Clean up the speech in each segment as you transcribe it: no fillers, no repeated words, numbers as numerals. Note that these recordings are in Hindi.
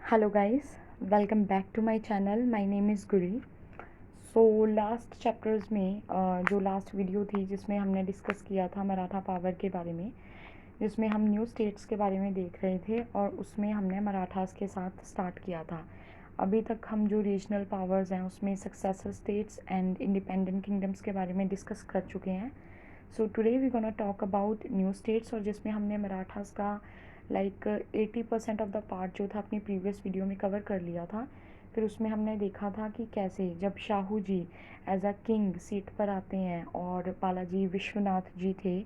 Hello guys, welcome back to my channel. My name is Guri. So last chapters में जो लास्ट वीडियो थी जिसमें हमने डिस्कस किया था मराठा पावर के बारे में, जिसमें हम न्यू स्टेट्स के बारे में देख रहे थे और उसमें हमने मराठास के साथ स्टार्ट किया था। अभी तक हम जो रीजनल पावर्स हैं उसमें successor states and independent kingdoms के बारे में डिस्कस कर चुके हैं। So today we gonna talk about new states, और जिसमें हमने मराठास का 80% ऑफ द पार्ट जो था अपनी प्रीवियस वीडियो में कवर कर लिया था। फिर उसमें हमने देखा था कि कैसे जब Shahu ji as a king seat पर आते हैं और बालाजी विश्वनाथ जी थे,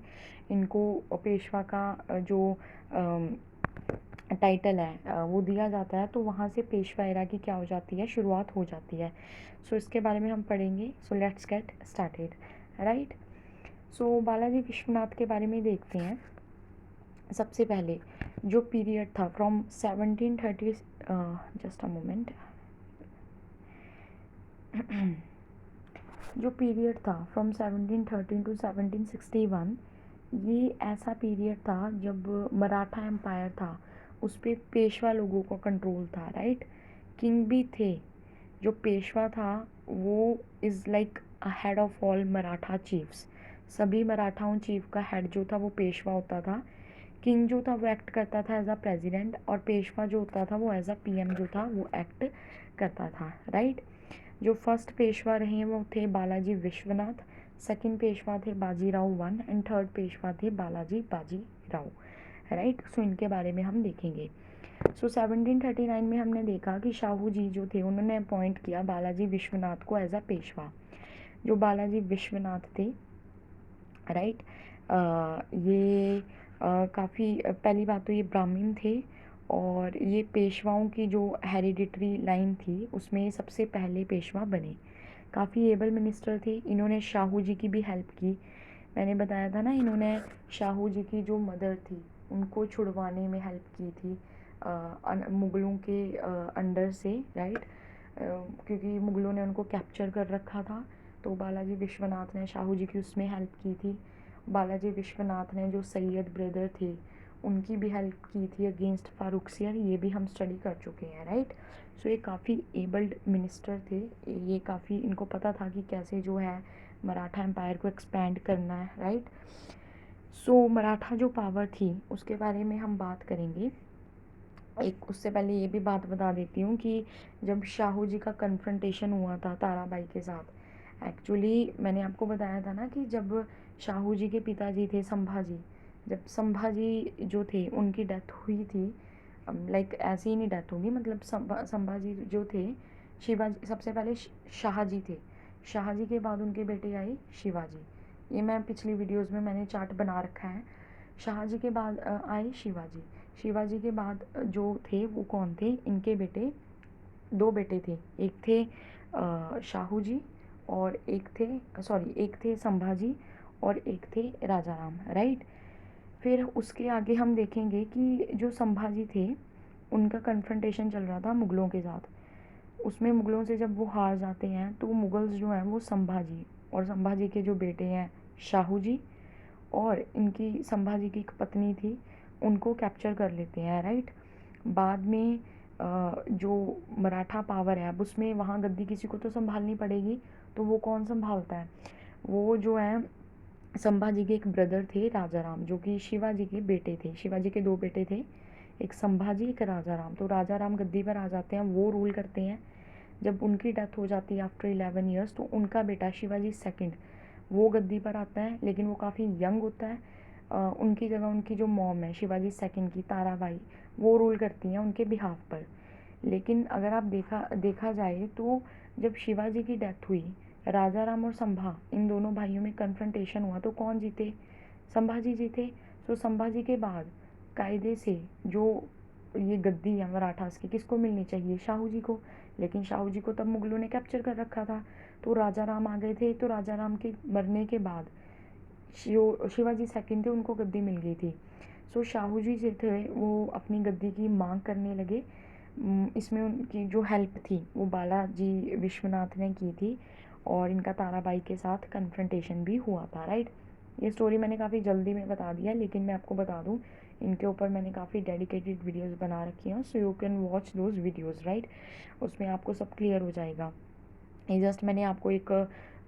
इनको पेशवा का जो टाइटल है वो दिया जाता है, तो वहाँ से पेशवा एरा की क्या हो जाती है, शुरुआत हो जाती है। सो इसके बारे में हम पढ़ेंगे। So let's get started, right. So Balaji Vishwanath के बारे में देखते हैं। सबसे पहले जो पीरियड था फ्रॉम 1730, जस्ट अ मोमेंट, जो पीरियड था फ्रॉम 1713 टू 1761, ये ऐसा पीरियड था जब मराठा एम्पायर था उस पर पेशवा लोगों का कंट्रोल था, राइट। किंग भी थे। जो पेशवा था वो is like a head of all Maratha chiefs. सभी मराठाओं चीफ का हेड जो था वो पेशवा होता था। किंग जो था वो एक्ट करता था एज अ प्रेसिडेंट, और पेशवा जो होता था वो एज अ पीएम जो था वो एक्ट करता था, राइट। जो फर्स्ट पेशवा रहे वो थे बालाजी विश्वनाथ, सेकंड पेशवा थे Bajirao one, and third Peshwa थे बालाजी बाजीराव, राइट। सो इनके बारे में हम देखेंगे। सो 1739 में हमने देखा कि शाहू जी जो थे उन्होंने अपॉइंट किया बालाजी विश्वनाथ को एज अ पेशवा। जो बालाजी विश्वनाथ थे, राइट, ये काफ़ी पहली बात तो ये ब्राह्मण थे, और ये पेशवाओं की जो हेरिडिटरी लाइन थी उसमें सबसे पहले पेशवा बने। काफ़ी एबल मिनिस्टर थे। इन्होंने शाहू जी की भी हेल्प की। मैंने बताया था ना, इन्होंने शाहू जी की जो मदर थी उनको छुड़वाने में हेल्प की थी मुग़लों के अंडर से, राइट। क्योंकि मुग़लों ने उनको कैप्चर कर रखा था, तो बालाजी विश्वनाथ ने शाहू जी की उसमें हेल्प की थी। बालाजी विश्वनाथ ने जो सैयद ब्रदर थे उनकी भी हेल्प की थी अगेंस्ट फारुखसियर, ये भी हम स्टडी कर चुके हैं, राइट। सो ये काफ़ी एबल्ड मिनिस्टर थे। ये काफ़ी इनको पता था कि कैसे जो है मराठा एम्पायर को एक्सपैंड करना है, राइट। सो मराठा जो पावर थी उसके बारे में हम बात करेंगे। एक उससे पहले ये भी बात बता देती हूँ कि जब शाहू जी का कन्फ्रंटेशन हुआ था ताराबाई के साथ, एक्चुअली मैंने आपको बताया था ना कि जब शाहू जी के पिताजी थे संभाजी, जब संभाजी जो थे उनकी डेथ हुई थी, लाइक ऐसे ही नहीं डेथ होगी, मतलब संभाजी जो थे, शिवाजी सबसे पहले शाहजी थे। शाहजी के बाद उनके बेटे आए शिवाजी। ये मैं पिछली वीडियोज़ में मैंने चार्ट बना रखा है। शाहजी के बाद आए शिवाजी। शिवाजी के बाद जो थे वो कौन थे, इनके बेटे, दो बेटे थे। एक थे शाहू जी, और एक थे संभाजी, और एक थे राजा राम, राइट। फिर उसके आगे हम देखेंगे कि जो संभाजी थे उनका कन्फ्रंटेशन चल रहा था मुग़लों के साथ। उसमें मुग़लों से जब वो हार जाते हैं तो मुग़ल्स जो हैं वो संभाजी और संभाजी के जो बेटे हैं शाहू जी, और इनकी संभाजी की एक पत्नी थी, उनको कैप्चर कर लेते हैं, राइट। बाद में जो मराठा पावर है अब उसमें वहाँ गद्दी किसी को तो संभालनी पड़ेगी, तो वो कौन संभालता है, वो जो है संभाजी के एक ब्रदर थे राजा राम, जो कि शिवाजी के बेटे थे। शिवाजी के दो बेटे थे, एक संभाजी एक राजा राम। तो राजा राम गद्दी पर आ जाते हैं, वो रूल करते हैं। जब उनकी डेथ हो जाती है आफ्टर 11 ईयर्स, तो उनका बेटा शिवाजी सेकंड वो गद्दी पर आता है, लेकिन वो काफ़ी यंग होता है। उनकी जगह उनकी जो मॉम है शिवाजी सेकंड की, ताराबाई, वो रूल करती हैं उनके बिहाफ पर। लेकिन अगर आप देखा जाए तो जब शिवाजी की डेथ हुई, राजा राम और संभा इन दोनों भाइयों में कन्फ्रंटेशन हुआ, तो कौन जीते, संभाजी जीते। तो संभाजी के बाद कायदे से जो ये गद्दी है मराठास की किसको मिलनी चाहिए, शाहू जी को। लेकिन शाहू जी को तब मुग़लों ने कैप्चर कर रखा था, तो राजा राम आ गए थे। तो राजा राम के मरने के बाद शिवाजी सेकंड थे, उनको गद्दी मिल गई थी। सो शाहू जी जो थे वो अपनी गद्दी की मांग करने लगे। इसमें उनकी जो हेल्प थी वो बालाजी विश्वनाथ ने की थी, और इनका ताराबाई के साथ कन्फ्रंटेशन भी हुआ था, राइट। ये स्टोरी मैंने काफ़ी जल्दी में बता दिया, लेकिन मैं आपको बता दूं इनके ऊपर मैंने काफ़ी डेडिकेटेड वीडियोस बना रखी हैं, so you can watch those videos, right. उसमें आपको सब क्लियर हो जाएगा। ये जस्ट मैंने आपको एक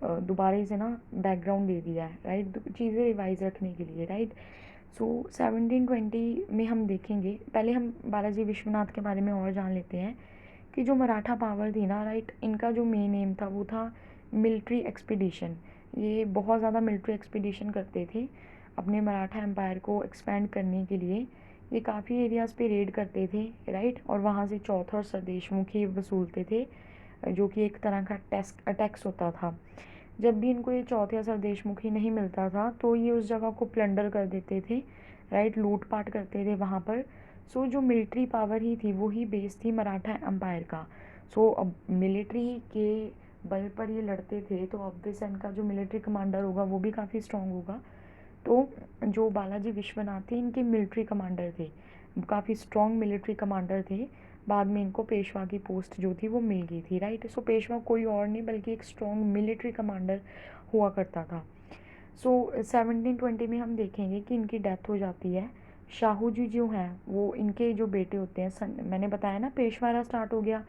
दोबारा से ना बैकग्राउंड दे दिया है, राइट, चीज़ें रिवाइज रखने के लिए, राइट। सो 1720 में हम देखेंगे, पहले हम बालाजी विश्वनाथ के बारे में और जान लेते हैं कि जो मराठा पावर थी ना, राइट, इनका जो मेन एम था वो था मिलिट्री एक्सपीडिशन। ये बहुत ज़्यादा मिलिट्री एक्सपीडिशन करते थे अपने मराठा एम्पायर को एक्सपेंड करने के लिए। ये काफ़ी एरियाज़ पे रेड करते थे, राइट, और वहाँ से चौथा और स्वदेशमुखी वसूलते थे, जो कि एक तरह का टैक्स होता था। जब भी इनको ये चौथे या स्वदेशमुखी नहीं मिलता था तो ये उस जगह को प्लंडर कर देते थे, राइट, लूटपाट करते थे वहाँ पर। सो जो मिलिट्री पावर ही थी वो ही बेस थी मराठा एम्पायर का। सो अब मिलिट्री के बल पर ये लड़ते थे तो ऑब्वियस इनका जो मिलिट्री कमांडर होगा वो भी काफ़ी स्ट्रॉन्ग होगा। तो जो बालाजी विश्वनाथ थे इनके मिलिट्री कमांडर थे, काफ़ी स्ट्रॉन्ग मिलिट्री कमांडर थे। बाद में इनको पेशवा की पोस्ट जो थी वो मिल गई थी, राइट। सो पेशवा कोई और नहीं बल्कि एक स्ट्रॉन्ग मिलिट्री कमांडर हुआ करता था। सो 1720 में हम देखेंगे कि इनकी डेथ हो जाती है। शाहू जी जो हैं वो इनके जो बेटे होते हैं, मैंने बताया ना पेशवारा स्टार्ट हो गया।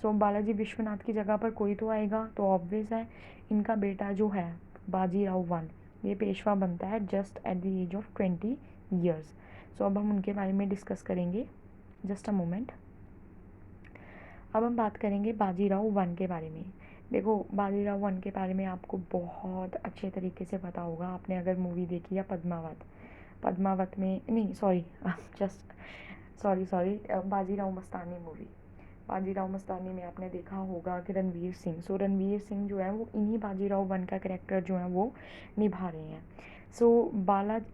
सो बालाजी विश्वनाथ की जगह पर कोई तो आएगा, तो ऑब्वियस है इनका बेटा जो है बाजीराव वन, ये पेशवा बनता है just at the age of 20 years. So अब हम उनके बारे में डिस्कस करेंगे, जस्ट अ मोमेंट। अब हम बात करेंगे बाजीराव वन के बारे में। देखो बाजीराव वन के बारे में आपको बहुत अच्छे तरीके से पता होगा, आपने अगर मूवी देखी है पद्मावत। पद्मावत में नहीं, sorry just sorry Bajirao Mastani movie. Bajirao Mastani में आपने देखा होगा कि रणवीर सिंह, सो रणवीर सिंह जो है वो इन्हीं बाजीराव वन का कैरेक्टर जो है वो निभा रहे हैं। सो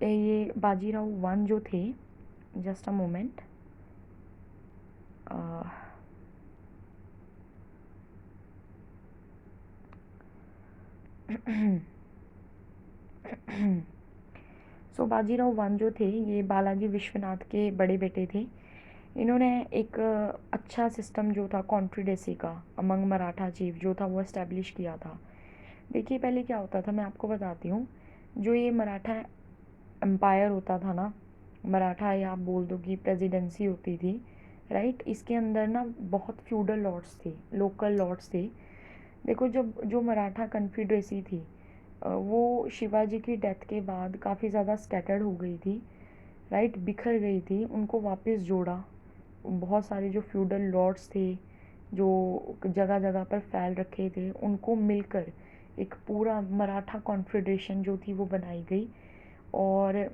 ये बाजीराव वन जो थे, just a moment, so Bajirao one जो थे ये बालाजी विश्वनाथ के बड़े बेटे थे। इन्होंने एक अच्छा सिस्टम जो था कॉन्ट्रीडेसी का अमंग मराठा चीफ जो था वो इस्टेब्लिश किया था। देखिए पहले क्या होता था, मैं आपको बताती हूँ। जो ये मराठा एम्पायर होता था ना, मराठा या आप बोल दो कि प्रेसिडेंसी होती थी, राइट, इसके अंदर ना बहुत फ्यूडल लॉर्ड्स थे, लोकल लॉर्ड्स थे। देखो जब जो मराठा कन्फिडरेसी थी वो शिवाजी की डेथ के बाद काफ़ी ज़्यादा स्कैटर्ड हो गई थी, राइट, बिखर गई थी। उनको वापस जोड़ा, बहुत सारे जो फ्यूडल लॉर्ड्स थे जो जगह जगह पर फैल रखे थे उनको मिलकर एक पूरा मराठा कॉन्फेडरेशन जो थी वो बनाई गई। और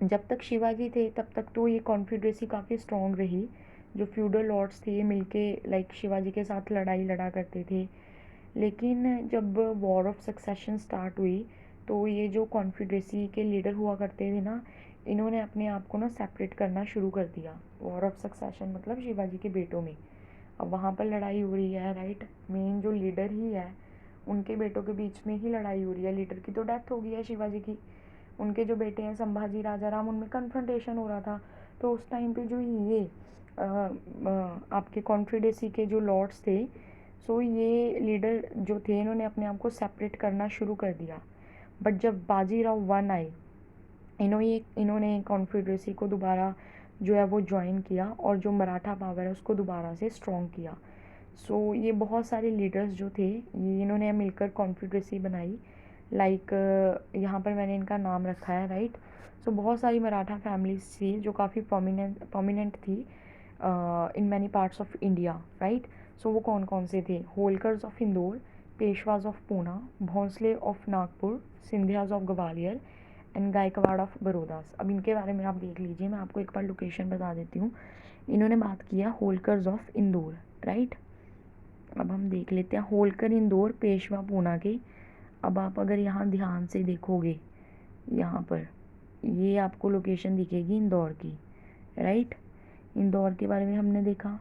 जब तक शिवाजी थे तब तक तो ये कॉन्फेडरेसी काफ़ी स्ट्रॉन्ग रही। जो फ्यूडल लॉर्ड्स थे ये मिलके लाइक शिवाजी के साथ लड़ाई लड़ा करते थे। लेकिन जब वॉर ऑफ सक्सेशन स्टार्ट हुई तो ये जो कॉन्फेडरेसी के लीडर हुआ करते थे ना, इन्होंने अपने आप को ना सेपरेट करना शुरू कर दिया। वॉर ऑफ सक्सेशन मतलब शिवाजी के बेटों में, अब वहाँ पर लड़ाई हो रही है, राइट, मेन जो लीडर ही है उनके बेटों के बीच में ही लड़ाई हो रही है। लीडर की तो डेथ हो गई है शिवाजी की, उनके जो बेटे हैं संभाजी राजा राम, उनमें कन्फ्रंटेशन हो रहा था। तो उस टाइम पे जो ये आपके कॉन्फेडरेसी के जो लॉर्ड्स थे, सो ये लीडर जो थे इन्होंने अपने आप को सेपरेट करना शुरू कर दिया। बट जब बाजीराव वन आए, इन्होंने कॉन्फेडरेसी को दोबारा जो है वो ज्वाइन किया और जो मराठा पावर है उसको दोबारा से स्ट्रॉन्ग किया। सो ये बहुत सारे लीडर्स जो थे ये इन्होंने मिलकर कॉन्फेडरेसी बनाई। लाइक यहाँ पर मैंने इनका नाम रखा है, राइट। सो बहुत सारी मराठा फैमिलीज थी जो काफ़ी प्रोमिनेंट थी in many parts of India, right. So वो कौन कौन से थे? Holkars of Indore, Peshwas of Poona, Bhonsle of Nagpur, Scindias of Gwalior and Gaikwad of Barodas. अब इनके बारे में आप देख लीजिए, मैं आपको एक बार लोकेशन बता देती हूँ। इन्होंने बात किया होलकर्स ऑफ इंदौर, राइट। अब हम देख लेते हैं होलकर इंदौर पेशवा पूना के। अब आप अगर यहाँ ध्यान से देखोगे, यहाँ पर ये आपको लोकेशन दिखेगी इंदौर की, राइट। इंदौर के बारे में हमने देखा,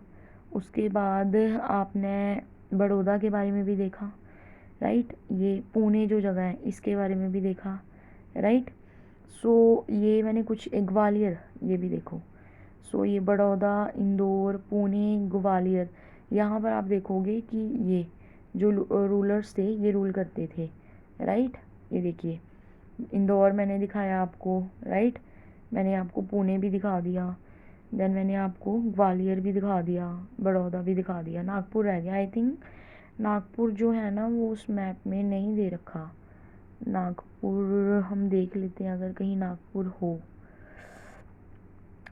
उसके बाद आपने बड़ौदा के बारे में भी देखा, राइट। ये पुणे जो जगह है इसके बारे में भी देखा, राइट। सो ये मैंने कुछ ग्वालियर ये भी देखो। सो ये बड़ौदा, इंदौर, पुणे, ग्वालियर, यहाँ पर आप देखोगे कि ये जो रूलर्स थे ये रूल करते थे, राइट। ये देखिए इंदौर मैंने दिखाया आपको, राइट। मैंने आपको पुणे भी दिखा दिया, देन मैंने आपको ग्वालियर भी दिखा दिया, बड़ौदा भी दिखा दिया, नागपुर रह गया। आई थिंक नागपुर जो है ना वो उस मैप में नहीं दे रखा। नागपुर हम देख लेते हैं अगर कहीं नागपुर हो।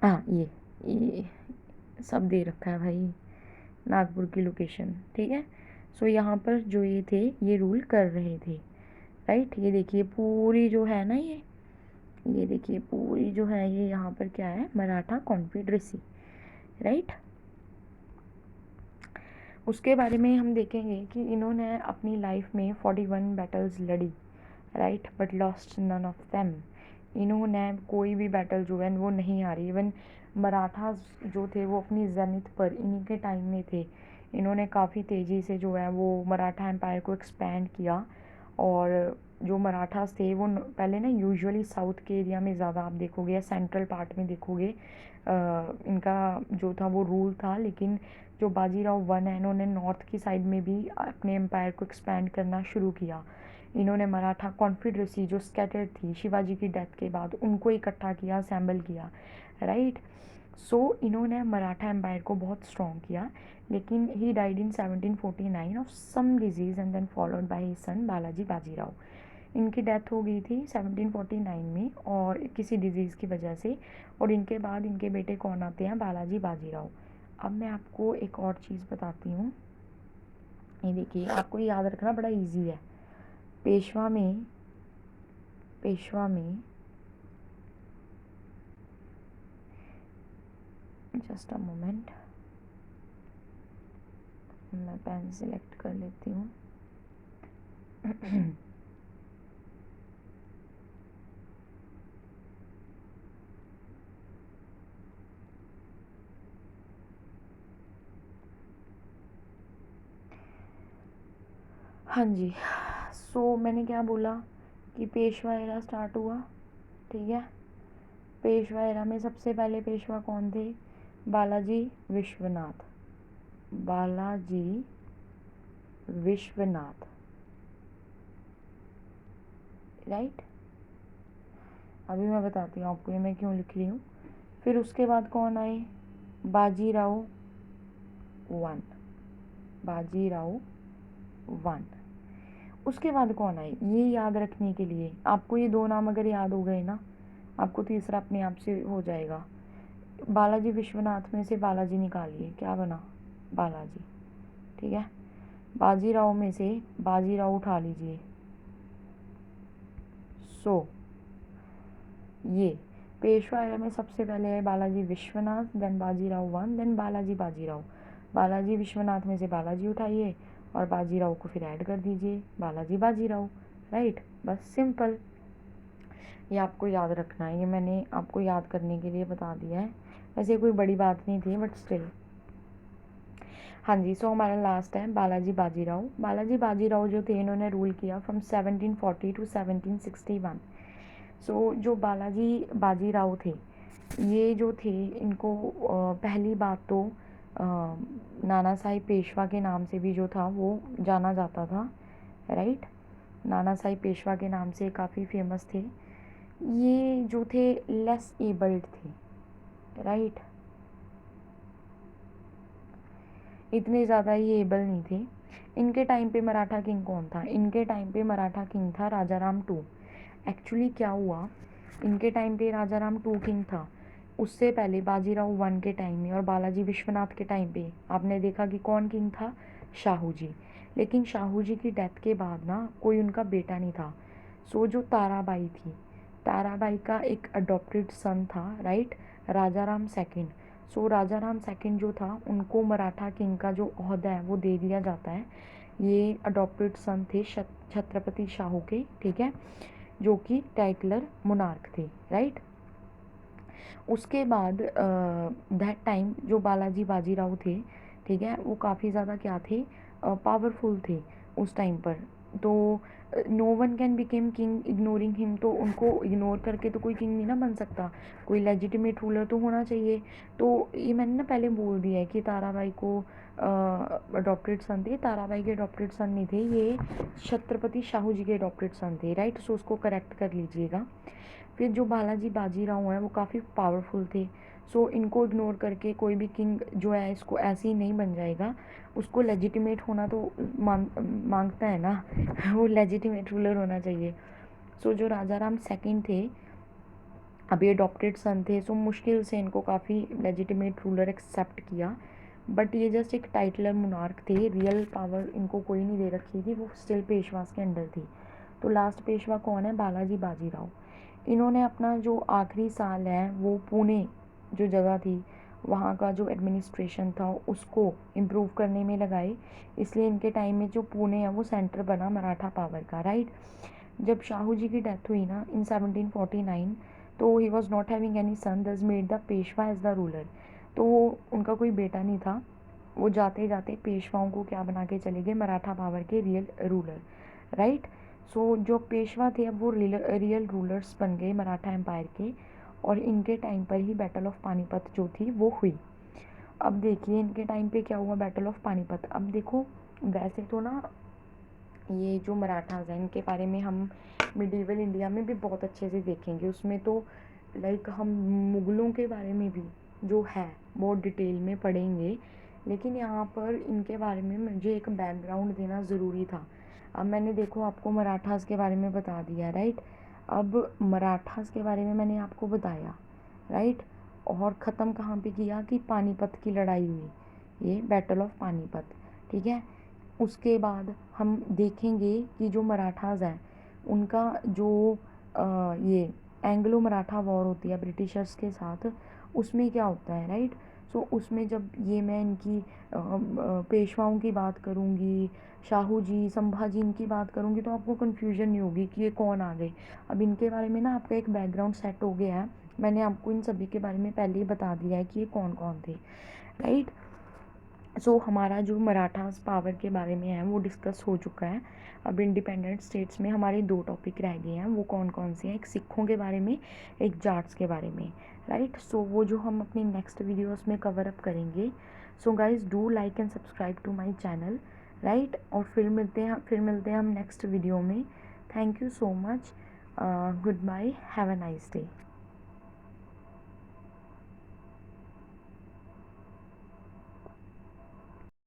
हाँ, ये सब दे रखा है भाई, नागपुर की लोकेशन, ठीक है। सो यहाँ पर जो ये थे ये रूल कर रहे थे, राइट। ये देखिए पूरी जो है ना ये देखिए पूरी जो है ये यहाँ पर क्या है, मराठा कॉन्फेडरेसी, राइट। उसके बारे में हम देखेंगे कि इन्होंने अपनी लाइफ में 41 बैटल्स लड़ी, right, but lost none of them. इन्होंने कोई भी बैटल जो है वो नहीं हारी। इवन मराठास जो थे वो अपनी जेनिथ पर इन्हीं के टाइम में थे। इन्होंने काफ़ी तेज़ी से जो है वो मराठा एम्पायर को एक्सपैंड किया। और जो मराठास थे वो पहले ना यूजुअली साउथ के एरिया में ज़्यादा आप देखोगे या सेंट्रल पार्ट में देखोगे इनका जो था वो रूल था। लेकिन जो बाजीराव वन है इन्होंने नॉर्थ की साइड में भी अपने एम्पायर को एक्सपैंड करना शुरू किया। इन्होंने मराठा कॉन्फेडरेसी जो स्कैटर्ड थी शिवाजी की डेथ के बाद उनको इकट्ठा किया, असेंबल किया, राइट। सो इन्होंने मराठा एम्पायर को बहुत स्ट्रॉन्ग किया। लेकिन he died in 1749 of some disease and then followed by his son Balaji Bajirao. इनकी डेथ हो गई थी 1749 में और किसी डिजीज़ की वजह से। और इनके बाद इनके बेटे कौन आते हैं, बालाजी बाजीराव। अब मैं आपको एक और चीज़ बताती हूँ। ये देखिए आपको याद रखना बड़ा इजी है। पेशवा में जस्ट अ मोमेंट, मैं पेन सिलेक्ट कर लेती हूँ। हाँ जी, सो मैंने क्या बोला कि पेशवा एरा स्टार्ट हुआ, ठीक है। पेशवा एरा में सबसे पहले पेशवा कौन थे, बालाजी विश्वनाथ। बालाजी विश्वनाथ, राइट। अभी मैं बताती हूँ आपको ये मैं क्यों लिख रही हूँ। फिर उसके बाद कौन आए, बाजीराव वन, बाजीराव वन। उसके बाद कौन आए, ये याद रखने के लिए आपको ये दो नाम अगर याद हो गए ना, आपको तीसरा अपने आप से हो जाएगा। बालाजी विश्वनाथ में से बालाजी निकालिए, क्या बना, बालाजी, ठीक है। बाजीराव में से बाजीराव उठा लीजिए। सो ये पेशवा एरा में सबसे पहले है Balaji Vishwanath, then Bajirao one, then Balaji Bajirao. Balaji Vishwanath में से बालाजी उठाइए और बाजीराव को फिर ऐड कर दीजिए, बालाजी बाजीराव, राइट। बस सिंपल, ये आपको याद रखना है। ये मैंने आपको याद करने के लिए बता दिया है, वैसे कोई बड़ी बात नहीं थी बट स्टिल। हाँ जी, सो हमारा लास्ट है बालाजी बाजीराव। बालाजी बाजीराव जो थे इन्होंने रूल किया फ्रॉम 1740 टू 1761। सो जो बालाजी बाजीराव थे ये जो थे इनको पहली बात तो नाना साहिब पेशवा के नाम से भी जो था वो जाना जाता था, राइट। नाना साहिब पेशवा के नाम से काफ़ी फेमस थे। ये जो थे लेस एबल्ड थे, राइट, इतने ज़्यादा ये एबल नहीं थे। इनके टाइम पे मराठा किंग कौन था, इनके टाइम पे मराठा किंग था राजा राम टू। एक्चुअली क्या हुआ, इनके टाइम पे राजा राम टू किंग था। उससे पहले बाजीराव वन के टाइम में और बालाजी विश्वनाथ के टाइम पे आपने देखा कि कौन किंग था, शाहू जी। लेकिन शाहू जी की डेथ के बाद ना कोई उनका बेटा नहीं था। सो जो ताराबाई थी, ताराबाई का एक अडॉप्टेड सन था, राइट, राजा राम सेकंड। सो राजा राम सेकंड जो था उनको मराठा किंग का जो ओहदा है वो दे दिया जाता है। ये अडॉप्टेड सन थे छत्रपति शाहू के, ठीक है, जो कि टाइटलर मोनार्क थे, राइट। उसके बाद दैट टाइम जो बालाजी बाजीराव थे, ठीक है, वो काफ़ी ज़्यादा क्या थे, पावरफुल थे उस टाइम पर। तो no one can became king ignoring him, तो उनको इग्नोर करके तो कोई किंग नहीं ना बन सकता, कोई लेजिटिमेट रूलर तो होना चाहिए। तो ये मैंने ना पहले बोल दिया है कि ताराबाई को अडॉप्टेड सन थे, ताराबाई के अडॉप्टेड सन नहीं थे, ये छत्रपति शाहू जी के अडॉप्टेड सन थे, राइट। सो उसको करेक्ट कर लीजिएगा। फिर जो बालाजी बाजीराव हैं वो काफ़ी पावरफुल थे। सो इनको इग्नोर करके कोई भी किंग जो है इसको ऐसे ही नहीं बन जाएगा, उसको लेजिटिमेट होना तो मांगता है ना वो लेजिटिमेट रूलर होना चाहिए। सो जो राजा राम सेकंड थे, अभी अडॉप्टेड सन थे, सो मुश्किल से इनको काफ़ी लेजिटिमेट रूलर एक्सेप्ट किया, बट ये जस्ट एक टाइटलर मुनार्क थे, रियल पावर इनको कोई नहीं दे रखी थी, वो स्टिल पेशवास के अंडर थी। तो लास्ट पेशवा कौन है? बालाजी बाजीराव। इन्होंने अपना जो आखिरी साल है वो पुणे जो जगह थी वहाँ का जो एडमिनिस्ट्रेशन था उसको इम्प्रूव करने में लगाए, इसलिए इनके टाइम में जो पुणे है वो सेंटर बना मराठा पावर का, राइट। जब शाहू जी की डेथ हुई ना इन 1749, तो he was not having any son, thus made the Peshwa as the ruler. तो उनका कोई बेटा नहीं था, वो जाते जाते पेशवाओं को क्या बना के चले गए? मराठा पावर के रियल रूलर, राइट। सो जो पेशवा थे अब वो रियल रूलर्स बन गए मराठा एम्पायर के, और इनके टाइम पर ही बैटल ऑफ पानीपत जो थी वो हुई। अब देखिए इनके टाइम पे क्या हुआ बैटल ऑफ पानीपत। अब देखो वैसे तो ना ये जो मराठाज हैं इनके बारे में हम मिडीवल इंडिया में भी बहुत अच्छे से देखेंगे, उसमें तो लाइक हम मुग़लों के बारे में भी जो है बहुत डिटेल में पढ़ेंगे, लेकिन यहाँ पर इनके बारे में मुझे एक बैकग्राउंड देना ज़रूरी था। अब मैंने देखो आपको मराठास के बारे में बता दिया, राइट। अब मराठास के बारे में मैंने आपको बताया, राइट, और ख़त्म कहाँ पे किया कि पानीपत की लड़ाई हुई, ये बैटल ऑफ पानीपत, ठीक है। उसके बाद हम देखेंगे कि जो मराठास हैं उनका जो ये एंग्लो मराठा वॉर होती है ब्रिटिशर्स के साथ, उसमें क्या होता है, राइट। सो उसमें जब ये मैं इनकी पेशवाओं की बात करूँगी, शाहू जी संभाजी इनकी बात करूँगी, तो आपको कन्फ्यूजन नहीं होगी कि ये कौन आ गए। अब इनके बारे में ना आपका एक बैकग्राउंड सेट हो गया है, मैंने आपको इन सभी के बारे में पहले ही बता दिया है कि ये कौन कौन थे, राइट। सो हमारा जो मराठास पावर के बारे में है वो डिस्कस हो चुका है। अब इंडिपेंडेंट स्टेट्स में हमारे दो टॉपिक रह गए हैं, वो कौन कौन से हैं? एक सिखों के बारे में, एक जाट्स के बारे में, राइट। सो वो जो हम अपनी नेक्स्ट वीडियोस में कवर अप करेंगे। So guys do like and subscribe to my channel, right. और फिर मिलते हैं हम नेक्स्ट वीडियो में। Thank you so much, good bye, have a nice day.